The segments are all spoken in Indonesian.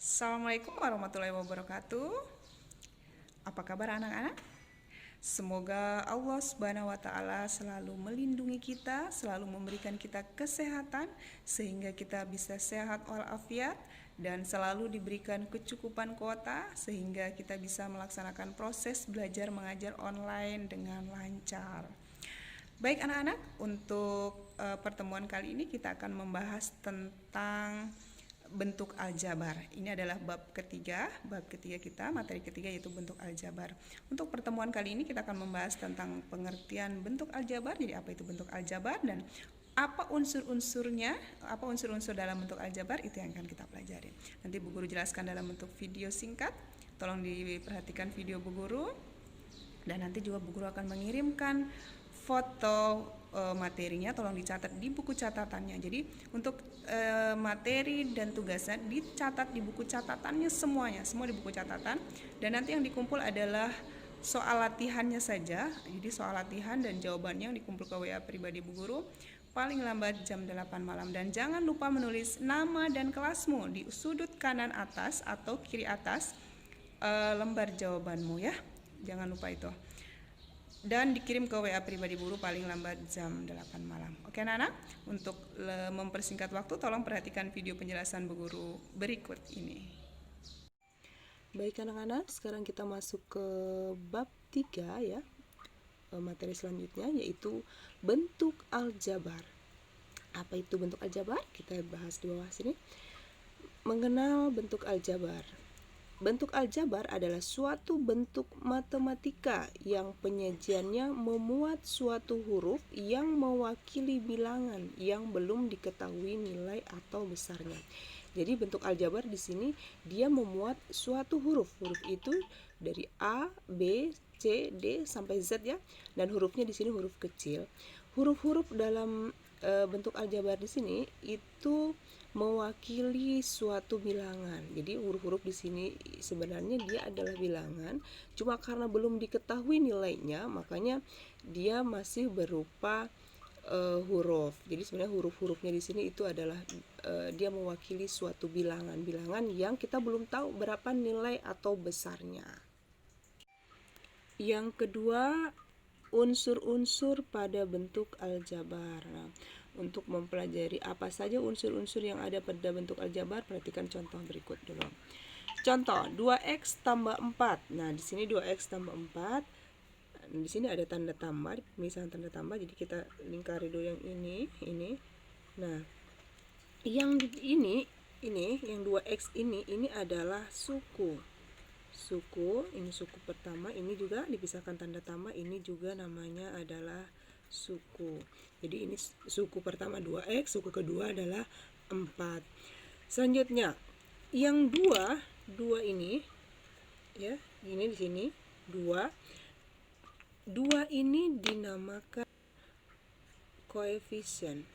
Assalamualaikum warahmatullahi wabarakatuh. Apa kabar anak-anak? Semoga Allah Subhanahu wa taala selalu melindungi kita, selalu memberikan kita kesehatan sehingga kita bisa sehat walafiat dan selalu diberikan kecukupan kuota sehingga kita bisa melaksanakan proses belajar mengajar online dengan lancar. Baik anak-anak, untuk pertemuan kali ini kita akan membahas tentang bentuk aljabar. Ini adalah bab ketiga kita, materi ketiga yaitu bentuk aljabar. Untuk pertemuan kali ini kita akan membahas tentang pengertian bentuk aljabar. Jadi apa itu bentuk aljabar dan apa unsur-unsurnya, apa unsur-unsur dalam bentuk aljabar, itu yang akan kita pelajari. Nanti Bu Guru jelaskan dalam bentuk video singkat. Tolong diperhatikan video Bu Guru. Dan nanti juga Bu Guru akan mengirimkan foto materinya, tolong dicatat di buku catatannya. Jadi untuk materi dan tugasnya dicatat di buku catatannya semuanya, semua di buku catatan. Dan nanti yang dikumpul adalah soal latihannya saja. Jadi soal latihan dan jawabannya yang dikumpul ke WA pribadi Bu Guru paling lambat jam 8 malam. Dan jangan lupa menulis nama dan kelasmu di sudut kanan atas atau kiri atas lembar jawabanmu ya. Jangan lupa itu. Dan dikirim ke WA pribadi guru paling lambat jam 8 malam. Oke anak-anak, untuk mempersingkat waktu tolong perhatikan video penjelasan Bu Guru berikut ini. Baik anak-anak, sekarang kita masuk ke bab 3 ya. Materi selanjutnya yaitu bentuk aljabar. Apa itu bentuk aljabar? Kita bahas di bawah sini. Mengenal bentuk aljabar. Bentuk aljabar adalah suatu bentuk matematika yang penyajiannya memuat suatu huruf yang mewakili bilangan yang belum diketahui nilai atau besarnya. Jadi bentuk aljabar di sini dia memuat suatu huruf. Huruf itu dari A, B, C, D sampai Z ya. Dan hurufnya di sini huruf kecil. Huruf-huruf dalam bentuk aljabar di sini itu mewakili suatu bilangan. Jadi huruf-huruf di sini sebenarnya dia adalah bilangan, cuma karena belum diketahui nilainya, makanya dia masih berupa huruf. Jadi sebenarnya huruf-hurufnya di sini itu adalah dia mewakili suatu bilangan yang kita belum tahu berapa nilai atau besarnya. Yang kedua, unsur-unsur pada bentuk aljabar. Nah, untuk mempelajari apa saja unsur-unsur yang ada pada bentuk aljabar, perhatikan contoh berikut dulu. Contoh, 2x tambah 4. Nah, di sini 2x tambah 4. Di sini ada tanda tambah, pemisahan tanda tambah. Jadi kita lingkari dulu yang ini. Nah, yang ini yang 2x ini adalah suku. Ini suku pertama, ini juga dipisahkan tanda tambah, ini juga namanya adalah suku. Jadi ini suku pertama 2x, suku kedua adalah 4. Selanjutnya yang 2 ini ya, ini di sini 2 ini dinamakan koefisien.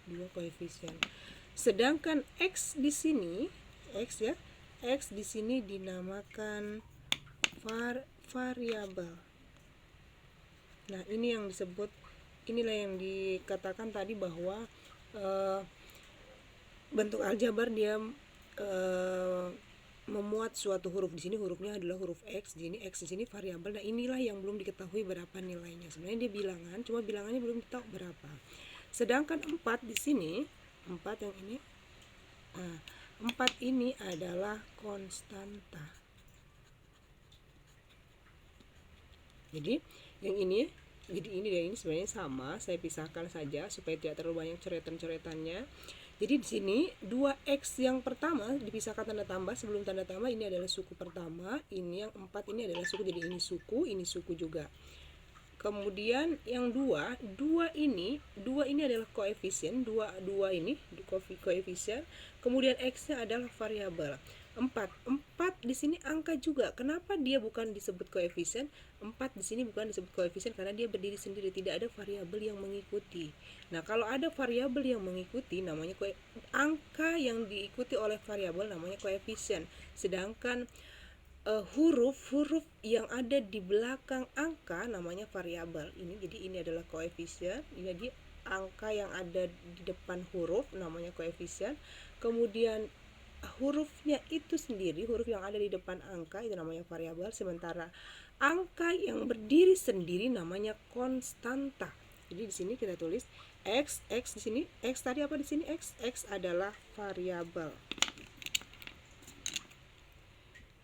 2 koefisien. Sedangkan x di sini, x di sini dinamakan variabel. Nah, inilah yang dikatakan tadi bahwa bentuk aljabar dia memuat suatu huruf. Di sini hurufnya adalah huruf x, di sini x di sini variabel. Nah, inilah yang belum diketahui berapa nilainya. Sebenarnya dia bilangan, cuma bilangannya belum tahu berapa. Sedangkan 4 di sini, 4 yang ini, 4 ini adalah konstanta. Jadi yang ini sebenarnya sama, saya pisahkan saja supaya tidak terlalu banyak coretan-coretannya. Jadi di sini 2x yang pertama dipisahkan tanda tambah, sebelum tanda tambah ini adalah suku pertama, ini yang 4 ini adalah suku, jadi ini suku juga. Kemudian yang 2 ini adalah koefisien, 2 ini koefisien. Kemudian x-nya adalah variabel. 4 di sini angka juga. Kenapa dia bukan disebut koefisien? 4 di sini bukan disebut koefisien karena dia berdiri sendiri, tidak ada variabel yang mengikuti. Nah, kalau ada variabel yang mengikuti namanya angka yang diikuti oleh variabel namanya koefisien. Sedangkan huruf-huruf yang ada di belakang angka namanya variabel. Jadi ini adalah koefisien, ini angka yang ada di depan huruf namanya koefisien, kemudian hurufnya itu sendiri, huruf yang ada di depan angka itu namanya variabel, sementara angka yang berdiri sendiri namanya konstanta. Jadi di sini kita tulis x di sini, x tadi apa di sini? X adalah variabel.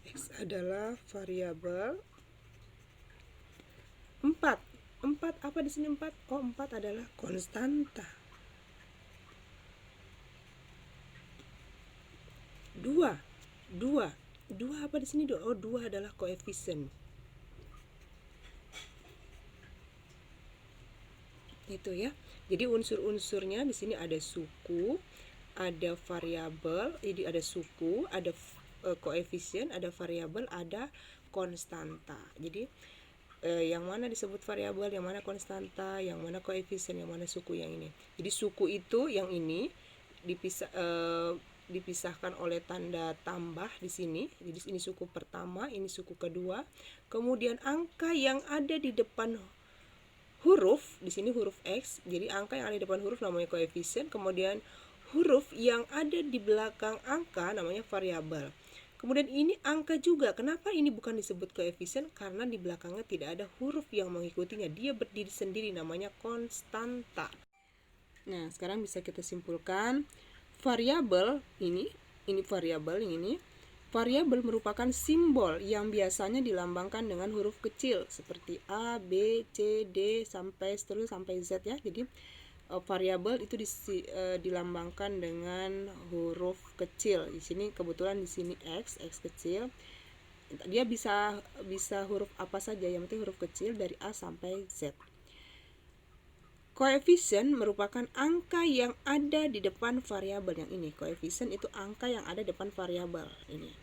X adalah variabel. 4 apa di sini 4? Oh, 4 adalah konstanta. 2 apa di sini? Oh, 2 adalah koefisien. Itu ya. Jadi unsur-unsurnya di sini ada suku, ada variabel, jadi ada suku, ada koefisien, ada variabel, ada konstanta. Jadi yang mana disebut variabel, yang mana konstanta, yang mana koefisien, yang mana suku, yang ini. Jadi suku itu yang ini dipisahkan oleh tanda tambah di sini. Jadi ini suku pertama, ini suku kedua. Kemudian angka yang ada di depan huruf, di sini huruf X. Jadi angka yang ada di depan huruf namanya koefisien. Kemudian huruf yang ada di belakang angka namanya variabel. Kemudian ini angka juga. Kenapa ini bukan disebut koefisien? Karena di belakangnya tidak ada huruf yang mengikutinya. Dia berdiri sendiri, namanya konstanta. Nah, sekarang bisa kita simpulkan variabel ini variabel ini. Variabel merupakan simbol yang biasanya dilambangkan dengan huruf kecil seperti A, B, C, D sampai seterusnya sampai Z ya. Jadi variabel itu dilambangkan dengan huruf kecil. Di sini kebetulan di sini X kecil. Dia bisa huruf apa saja, yang penting huruf kecil dari A sampai Z. Koefisien merupakan angka yang ada di depan variabel yang ini. Koefisien itu angka yang ada di depan variabel ini.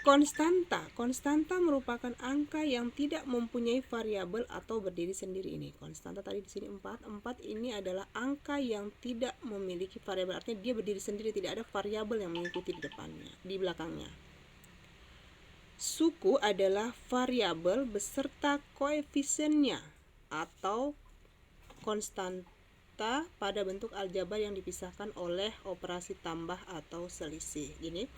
Konstanta merupakan angka yang tidak mempunyai variabel atau berdiri sendiri ini. Konstanta tadi di sini 4 ini adalah angka yang tidak memiliki variabel, artinya dia berdiri sendiri, tidak ada variabel yang mengikuti di depannya, di belakangnya. Suku adalah variabel beserta koefisiennya atau konstanta pada bentuk aljabar yang dipisahkan oleh operasi tambah atau selisih. Ini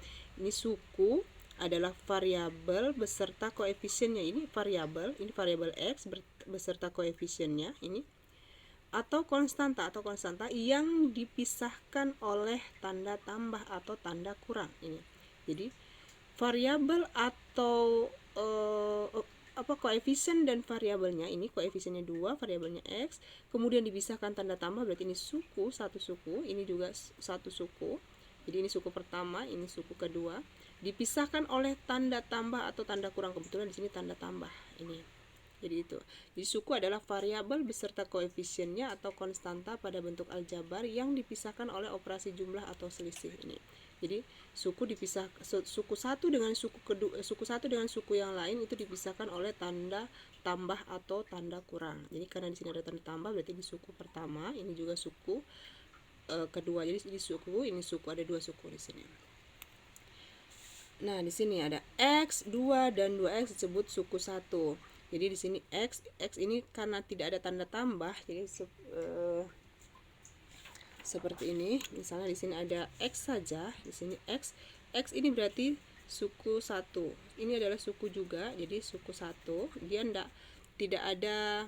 suku adalah variabel beserta koefisiennya. Ini variabel X beserta koefisiennya ini, atau konstanta yang dipisahkan oleh tanda tambah atau tanda kurang ini. Jadi variabel atau koefisien dan variabelnya ini, koefisiennya 2, variabelnya X, kemudian dipisahkan tanda tambah, berarti ini suku, satu suku, ini juga satu suku. Jadi ini suku pertama, ini suku kedua, dipisahkan oleh tanda tambah atau tanda kurang, kebetulan di sini tanda tambah ini. Jadi itu. Jadi suku adalah variabel beserta koefisiennya atau konstanta pada bentuk aljabar yang dipisahkan oleh operasi jumlah atau selisih ini. Jadi suku dipisah, suku satu dengan suku kedua, suku satu dengan suku yang lain itu dipisahkan oleh tanda tambah atau tanda kurang. Jadi karena di sini ada tanda tambah, berarti di suku pertama, ini juga suku kedua. Jadi ini suku ada dua suku di sini. Nah, di sini ada X2 dan 2X disebut suku 1. Jadi di sini X ini karena tidak ada tanda tambah, jadi seperti ini. Misalnya di sini ada X saja, di sini X ini berarti suku 1. Ini adalah suku juga, jadi suku 1. Dia tidak ada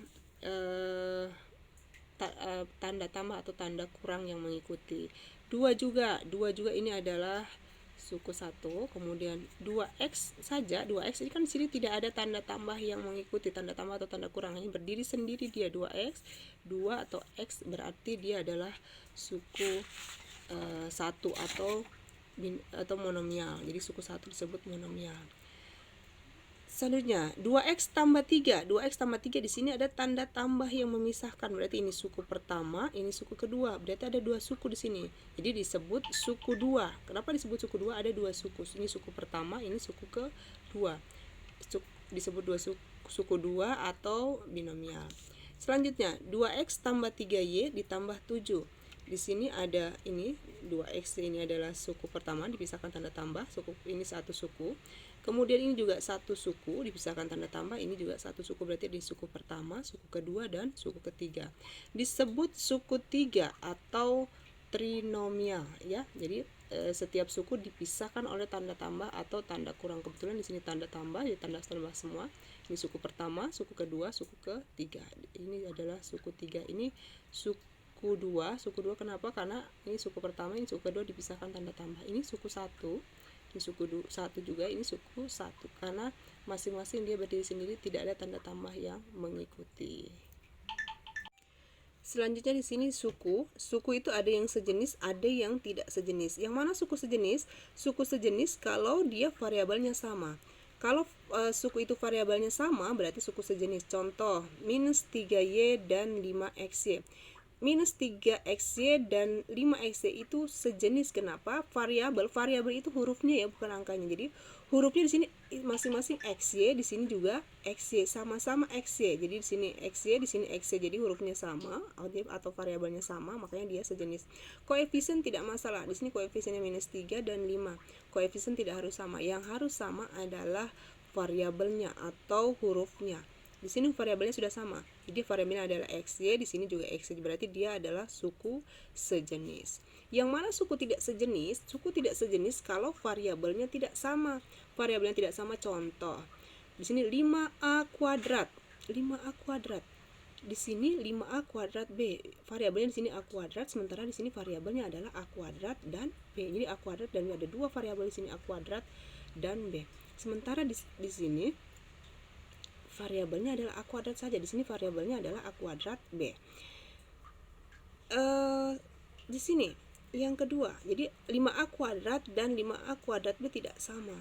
tanda tambah atau tanda kurang yang mengikuti. 2 juga ini adalah suku 1, kemudian 2X saja. 2X ini kan di sini tidak ada tanda tambah yang mengikuti, tanda tambah atau tanda kurang, ini berdiri sendiri dia 2X. 2 atau X berarti dia adalah suku 1 atau monomial. Jadi suku 1 disebut monomial. Selanjutnya 2X tambah 3. 2X tambah 3 di sini ada tanda tambah yang memisahkan. Berarti ini suku pertama, ini suku kedua. Berarti ada dua suku di sini. Jadi disebut suku 2. Kenapa disebut suku 2? Ada dua suku. Ini suku pertama, ini suku kedua. Disebut dua suku 2 atau binomial. Selanjutnya 2X tambah 3Y ditambah 7. Di sini ada ini 2X, ini adalah suku pertama, dipisahkan tanda tambah, suku ini satu suku. Kemudian ini juga satu suku, dipisahkan tanda tambah, ini juga satu suku, berarti di suku pertama, suku kedua, dan suku ketiga. Disebut suku tiga atau trinomial ya. Jadi setiap suku dipisahkan oleh tanda tambah atau tanda kurang. Kebetulan di sini tanda tambah, ya tanda tambah semua. Ini suku pertama, suku kedua, suku ketiga. Ini adalah suku tiga. Ini suku dua kenapa? Karena ini suku pertama, ini suku kedua dipisahkan tanda tambah. Ini suku satu, ini suku satu juga, ini suku satu, karena masing-masing dia berdiri sendiri, tidak ada tanda tambah yang mengikuti. Selanjutnya di sini suku itu ada yang sejenis, ada yang tidak sejenis. Yang mana suku sejenis? Suku sejenis kalau dia variabelnya sama. Kalau suku itu variabelnya sama, berarti suku sejenis. Contoh, minus 3y dan 5xy. Minus 3xy dan 5xy itu sejenis. Kenapa? Variabel itu hurufnya ya, bukan angkanya. Jadi hurufnya di sini masing-masing xy, di sini juga xy, sama-sama xy. Jadi di sini xy, di sini xy. Jadi hurufnya sama atau variabelnya sama, makanya dia sejenis. Koefisien tidak masalah. Di sini koefisiennya minus 3 dan 5. Koefisien tidak harus sama. Yang harus sama adalah variabelnya atau hurufnya. Di sini variabelnya sudah sama. Jadi variabelnya adalah xy, di sini juga xy. Berarti dia adalah suku sejenis. Yang mana suku tidak sejenis? Suku tidak sejenis kalau variabelnya tidak sama. Variabelnya tidak sama, contoh. Di sini 5a kuadrat. 5a kuadrat. Di sini 5a kuadrat B. Variabelnya di sini a kuadrat, sementara di sini variabelnya adalah a kuadrat dan B. Jadi a kuadrat dan B, ada dua variabel di sini, a kuadrat dan B. Sementara di sini variabelnya adalah a kuadrat saja. Di sini variabelnya adalah a kuadrat B. Di sini yang kedua, jadi 5a kuadrat dan 5a kuadrat B tidak sama,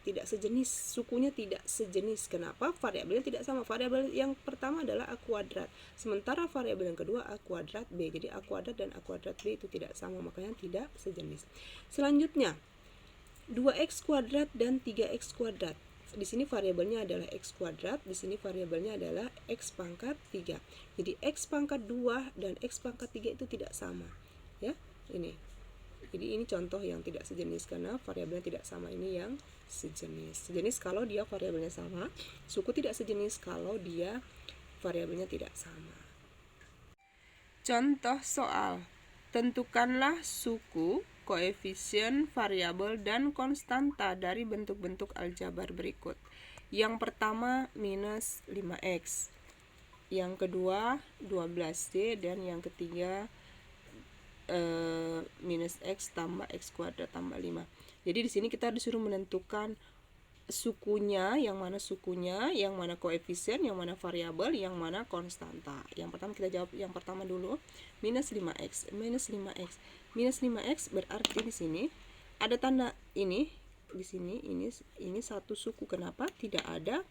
tidak sejenis, sukunya tidak sejenis. Kenapa? Variabelnya tidak sama. Variabel yang pertama adalah a kuadrat, sementara variabel yang kedua a kuadrat B. Jadi a kuadrat dan a kuadrat B itu tidak sama, makanya tidak sejenis. Selanjutnya 2x kuadrat dan 3x kuadrat. Di sini variabelnya adalah x kuadrat, di sini variabelnya adalah x pangkat 3. Jadi x pangkat 2 dan x pangkat 3 itu tidak sama. Ya, ini. Jadi ini contoh yang tidak sejenis karena variabelnya tidak sama. Ini yang sejenis. Sejenis kalau dia variabelnya sama, suku tidak sejenis kalau dia variabelnya tidak sama. Contoh soal. Tentukanlah suku, koefisien, variabel, dan konstanta dari bentuk-bentuk aljabar berikut. Yang pertama minus 5x, yang kedua 12y, dan yang ketiga minus x tambah x kuadrat tambah 5. Jadi di sini kita disuruh menentukan sukunya, yang mana koefisien, yang mana variabel, yang mana konstanta. Yang pertama kita jawab yang pertama dulu, minus 5x. Minus 5x berarti di sini ada tanda ini, di sini ini satu suku. Kenapa? Tidak ada,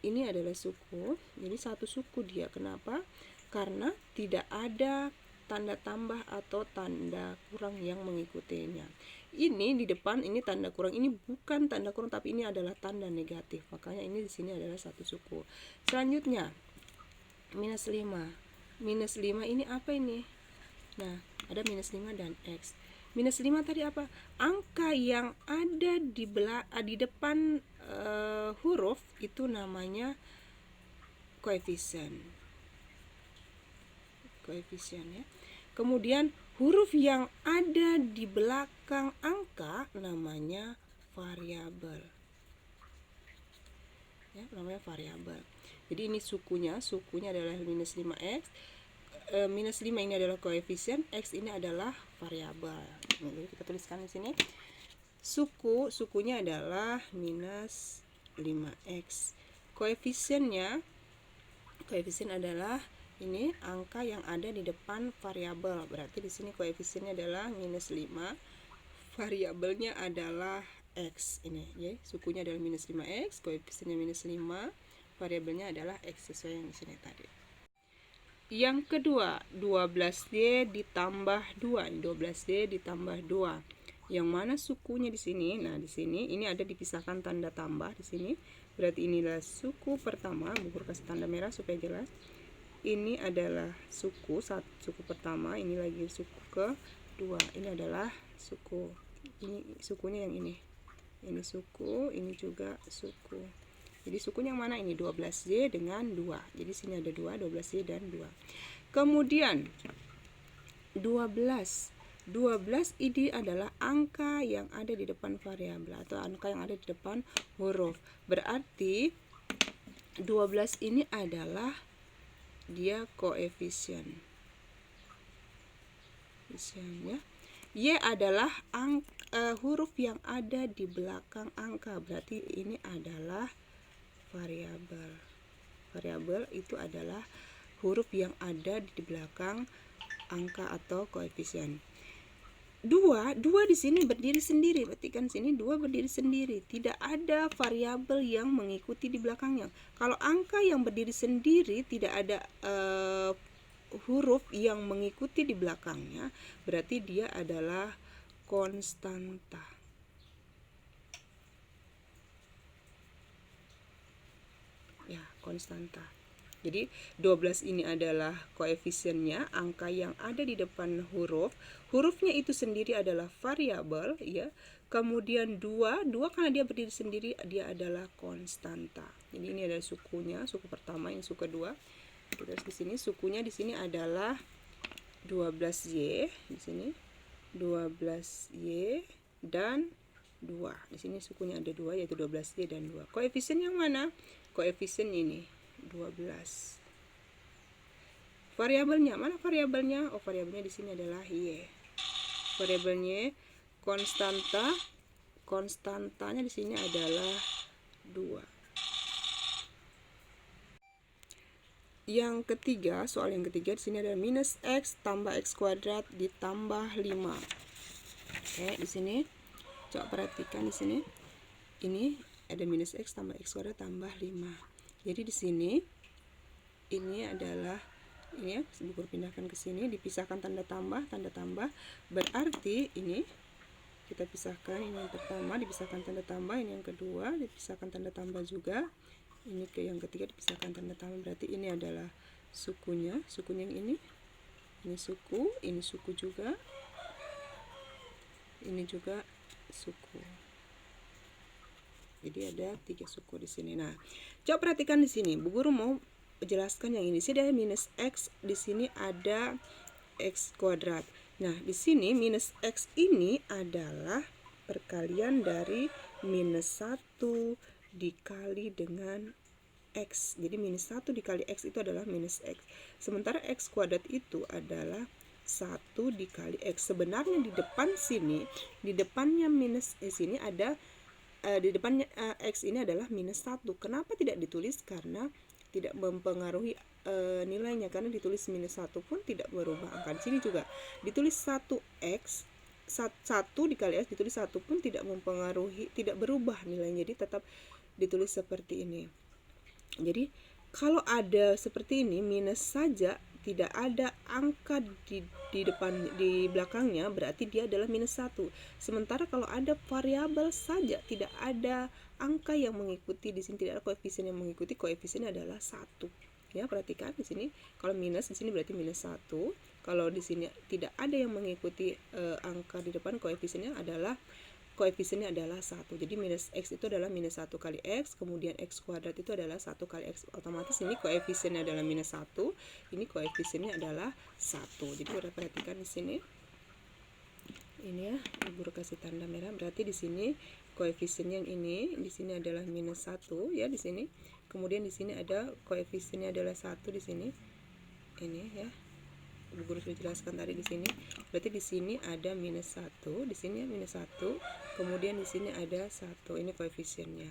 ini adalah suku, jadi satu suku dia. Kenapa? Karena tidak ada tanda tambah atau tanda kurang yang mengikutinya. Ini di depan ini tanda kurang, ini bukan tanda kurang tapi ini adalah tanda negatif. Makanya ini di sini adalah satu suku. Selanjutnya minus 5. Minus 5 ini apa ini? Nah, ada minus 5 dan x. Minus 5 tadi apa? Angka yang ada di depan huruf itu namanya koefisien. Koefisien ya. Kemudian huruf yang ada di belakang angka namanya variabel. Ya, namanya variabel. Jadi ini sukunya adalah minus 5x. Minus 5 ini adalah koefisien, x ini adalah variabel. Jadi kita tuliskan di sini. Sukunya adalah minus 5x. Koefisien adalah ini angka yang ada di depan variabel. Berarti di sini koefisiennya adalah minus 5. Variabelnya adalah x. Ini ya, sukunya adalah minus 5x, koefisiennya minus 5, variabelnya adalah x sesuai yang di sini tadi. Yang kedua, 12y ditambah 2. 12y ditambah 2. Yang mana sukunya di sini? Nah, di sini ini ada dipisahkan tanda tambah di sini. Berarti inilah suku pertama. Bu kasih tanda merah supaya jelas. Ini adalah suku pertama, ini lagi suku kedua. Ini adalah suku. Ini sukunya yang ini. Ini suku, ini juga suku. Jadi sukunya yang mana? Ini 12Y dengan 2. Jadi sini ada 2, 12Y dan 2. Kemudian 12. 12 ini adalah angka yang ada di depan variabel atau angka yang ada di depan huruf. Berarti 12 ini adalah dia koefisien. Ya. Y adalah huruf yang ada di belakang angka. Berarti ini adalah variabel. Variabel itu adalah huruf yang ada di belakang angka atau koefisien. 2 di sini berdiri sendiri. Perhatikan sini 2 berdiri sendiri. Tidak ada variabel yang mengikuti di belakangnya. Kalau angka yang berdiri sendiri tidak ada huruf yang mengikuti di belakangnya, berarti dia adalah konstanta. Ya, konstanta. Jadi 12 ini adalah koefisiennya, angka yang ada di depan huruf. Hurufnya itu sendiri adalah variabel, ya. Kemudian 2 karena dia berdiri sendiri, dia adalah konstanta. Jadi ini adalah sukunya, suku pertama, yang suku kedua. Terus di sini sukunya di sini adalah 12Y, di sini 12Y dan 2. Di sini sukunya ada 2, yaitu 12Y dan 2. Koefisien yang mana? Koefisien ini 12. Variabelnya mana variabelnya? Oh, variabelnya di sini adalah Y. Variabelnya konstanta. Konstantanya di sini adalah 2. Yang ketiga, soal yang ketiga di sini ada minus X tambah X kuadrat ditambah 5. Oke, di sini coba perhatikan di sini. Ini ada minus X tambah X kuadrat tambah 5. Jadi di sini ini adalah ini ya, buku pindahkan ke sini, dipisahkan tanda tambah, berarti ini kita pisahkan, ini yang pertama dipisahkan tanda tambah, ini yang kedua dipisahkan tanda tambah juga. Ini ke yang ketiga dipisahkan tanda tambah, berarti ini adalah sukunya yang ini suku juga, ini juga suku. Jadi ada 3 suku di sini. Nah, coba perhatikan di sini. Bu Guru mau jelaskan yang ini. Sini ada minus X, di sini ada X kuadrat. Nah, di sini minus X ini adalah perkalian dari minus 1 dikali dengan X. Jadi minus 1 dikali X itu adalah minus X. Sementara X kuadrat itu adalah 1 dikali X. Sebenarnya di depan sini, di depannya minus di sini ada di depannya X ini adalah minus 1. Kenapa tidak ditulis? Karena tidak mempengaruhi nilainya, karena ditulis minus 1 pun tidak berubah angka. Di sini juga ditulis 1X, 1 dikali X ditulis 1 pun tidak mempengaruhi, tidak berubah nilainya, jadi tetap ditulis seperti ini. Jadi kalau ada seperti ini minus saja, tidak ada angka di belakangnya, berarti dia adalah minus 1. Sementara kalau ada variabel saja, tidak ada angka yang mengikuti, di sini tidak ada koefisien yang mengikuti, koefisiennya adalah 1. Ya, perhatikan di sini kalau minus di sini berarti minus 1. Kalau di sini tidak ada yang mengikuti angka di depan, koefisiennya adalah 1. Jadi minus X itu adalah minus 1 kali X, kemudian X kuadrat itu adalah 1 kali X. Otomatis ini koefisiennya adalah minus 1, ini koefisiennya adalah 1. Jadi udah perhatikan di sini. Ini ya, Guru kasih tanda merah, berarti di sini koefisiennya yang ini, di sini adalah minus 1 ya di sini. Kemudian di sini ada koefisiennya adalah 1 di sini. Ini ya. Bu Guru sudah jelaskan tadi di sini. Berarti di sini ada minus 1, di sini minus 1, kemudian di sini ada 1. Ini koefisiennya.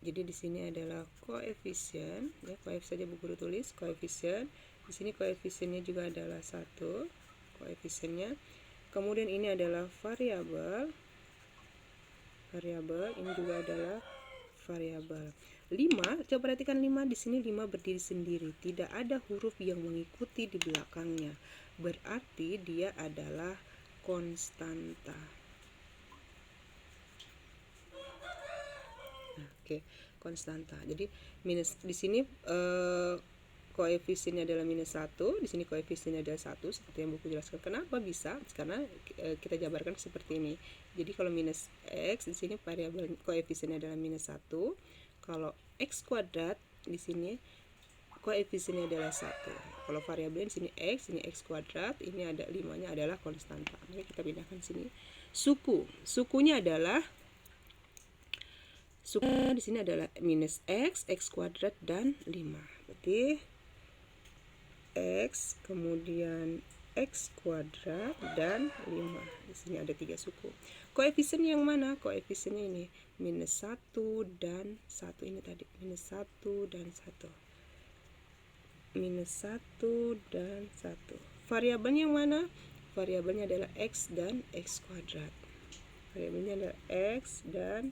Jadi di sini adalah koefisien, ya, koefisien saja Bu Guru tulis koefisien. Di sini koefisiennya juga adalah 1, koefisiennya. Kemudian ini adalah variabel. Ini juga adalah variabel. 5, coba perhatikan 5 di sini, 5 berdiri sendiri, tidak ada huruf yang mengikuti di belakangnya. Berarti dia adalah konstanta. Nah, oke, konstanta. Jadi minus di sini koefisiennya adalah -1, di sini koefisiennya adalah 1 seperti yang buku jelaskan. Kenapa bisa? Karena kita jabarkan seperti ini. Jadi kalau minus x di sini variabel koefisiennya adalah -1. Kalau x kuadrat di sini koefisiennya adalah 1. Kalau variabel di sini x, ini x kuadrat, ini ada 5-nya adalah konstanta. Mari kita pindahkan sini. Sukunya adalah di sini adalah minus x, x kuadrat dan 5. Berarti x kemudian x kuadrat dan 5. Di sini ada 3 suku. Koefisien yang mana? Koefisiennya ini -1 dan 1 ini tadi. -1 dan 1. -1 dan 1. Variabelnya yang mana? Variabelnya adalah x dan x kuadrat. Variabelnya adalah x dan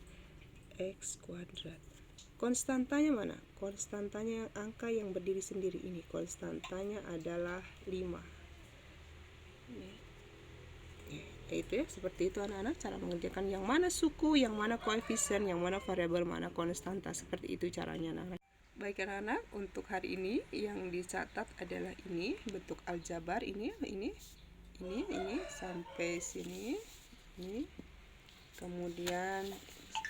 x kuadrat. Konstantanya mana? Konstantanya angka yang berdiri sendiri ini. Konstantanya adalah 5. Itu ya, seperti itu anak-anak cara mengerjakan yang mana suku, yang mana koefisien, yang mana variabel, mana konstanta. Seperti itu caranya anak-anak. Baik anak-anak, untuk hari ini yang dicatat adalah ini bentuk aljabar ini sampai sini ini. Kemudian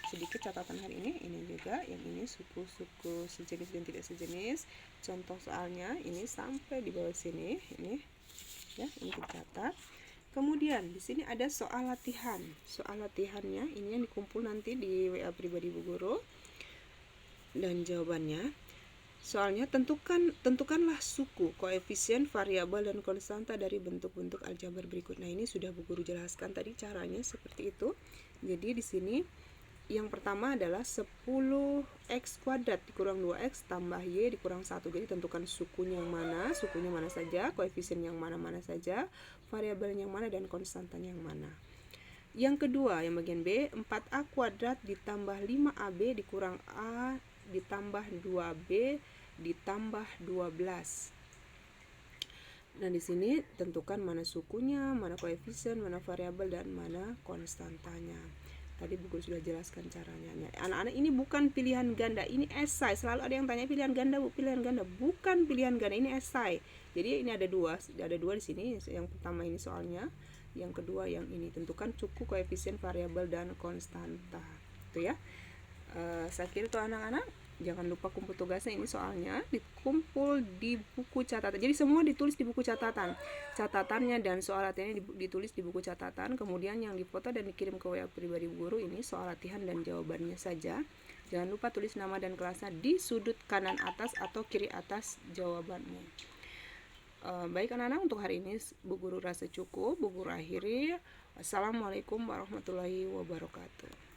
sedikit catatan hari ini juga yang ini suku-suku sejenis dan tidak sejenis. Contoh soalnya ini sampai di bawah sini ini ya, ini dicatat. Kemudian di sini ada soal latihan. Soal latihannya ini yang dikumpul nanti di WA pribadi Bu Guru. Dan jawabannya, soalnya tentukanlah suku, koefisien, variabel dan konstanta dari bentuk-bentuk aljabar berikut. Nah, ini sudah Bu Guru jelaskan tadi caranya seperti itu. Jadi di sini yang pertama adalah 10x kuadrat dikurang 2x tambah y dikurang 1. Jadi tentukan sukunya mana saja, koefisien yang mana saja, variabel yang mana, dan konstantanya yang mana. Yang kedua, yang bagian B, 4a kuadrat ditambah 5ab dikurang a ditambah 2b ditambah 12. Nah, di sini tentukan mana sukunya, mana koefisien, mana variabel, dan mana konstantanya. Tadi Bu Guru sudah jelaskan caranya. Anak-anak, ini bukan pilihan ganda, ini esai. Selalu ada yang tanya pilihan ganda, Bu, pilihan ganda. Bukan pilihan ganda, ini esai. Jadi ini ada dua di sini. Yang pertama ini soalnya, yang kedua yang ini. Tentukan suku, koefisien, variabel, dan konstanta. Itu ya. Saya kira itu anak-anak. Jangan lupa kumpul tugasnya, ini soalnya dikumpul di buku catatan. Jadi semua ditulis di buku catatan. Catatannya dan soal latihannya ditulis di buku catatan. Kemudian yang difoto dan dikirim ke WA pribadi guru ini soal latihan dan jawabannya saja. Jangan lupa tulis nama dan kelasnya di sudut kanan atas atau kiri atas jawabannya. Baik anak-anak, untuk hari ini Bu Guru rasa cukup. Bu Guru akhiri. Assalamualaikum warahmatullahi wabarakatuh.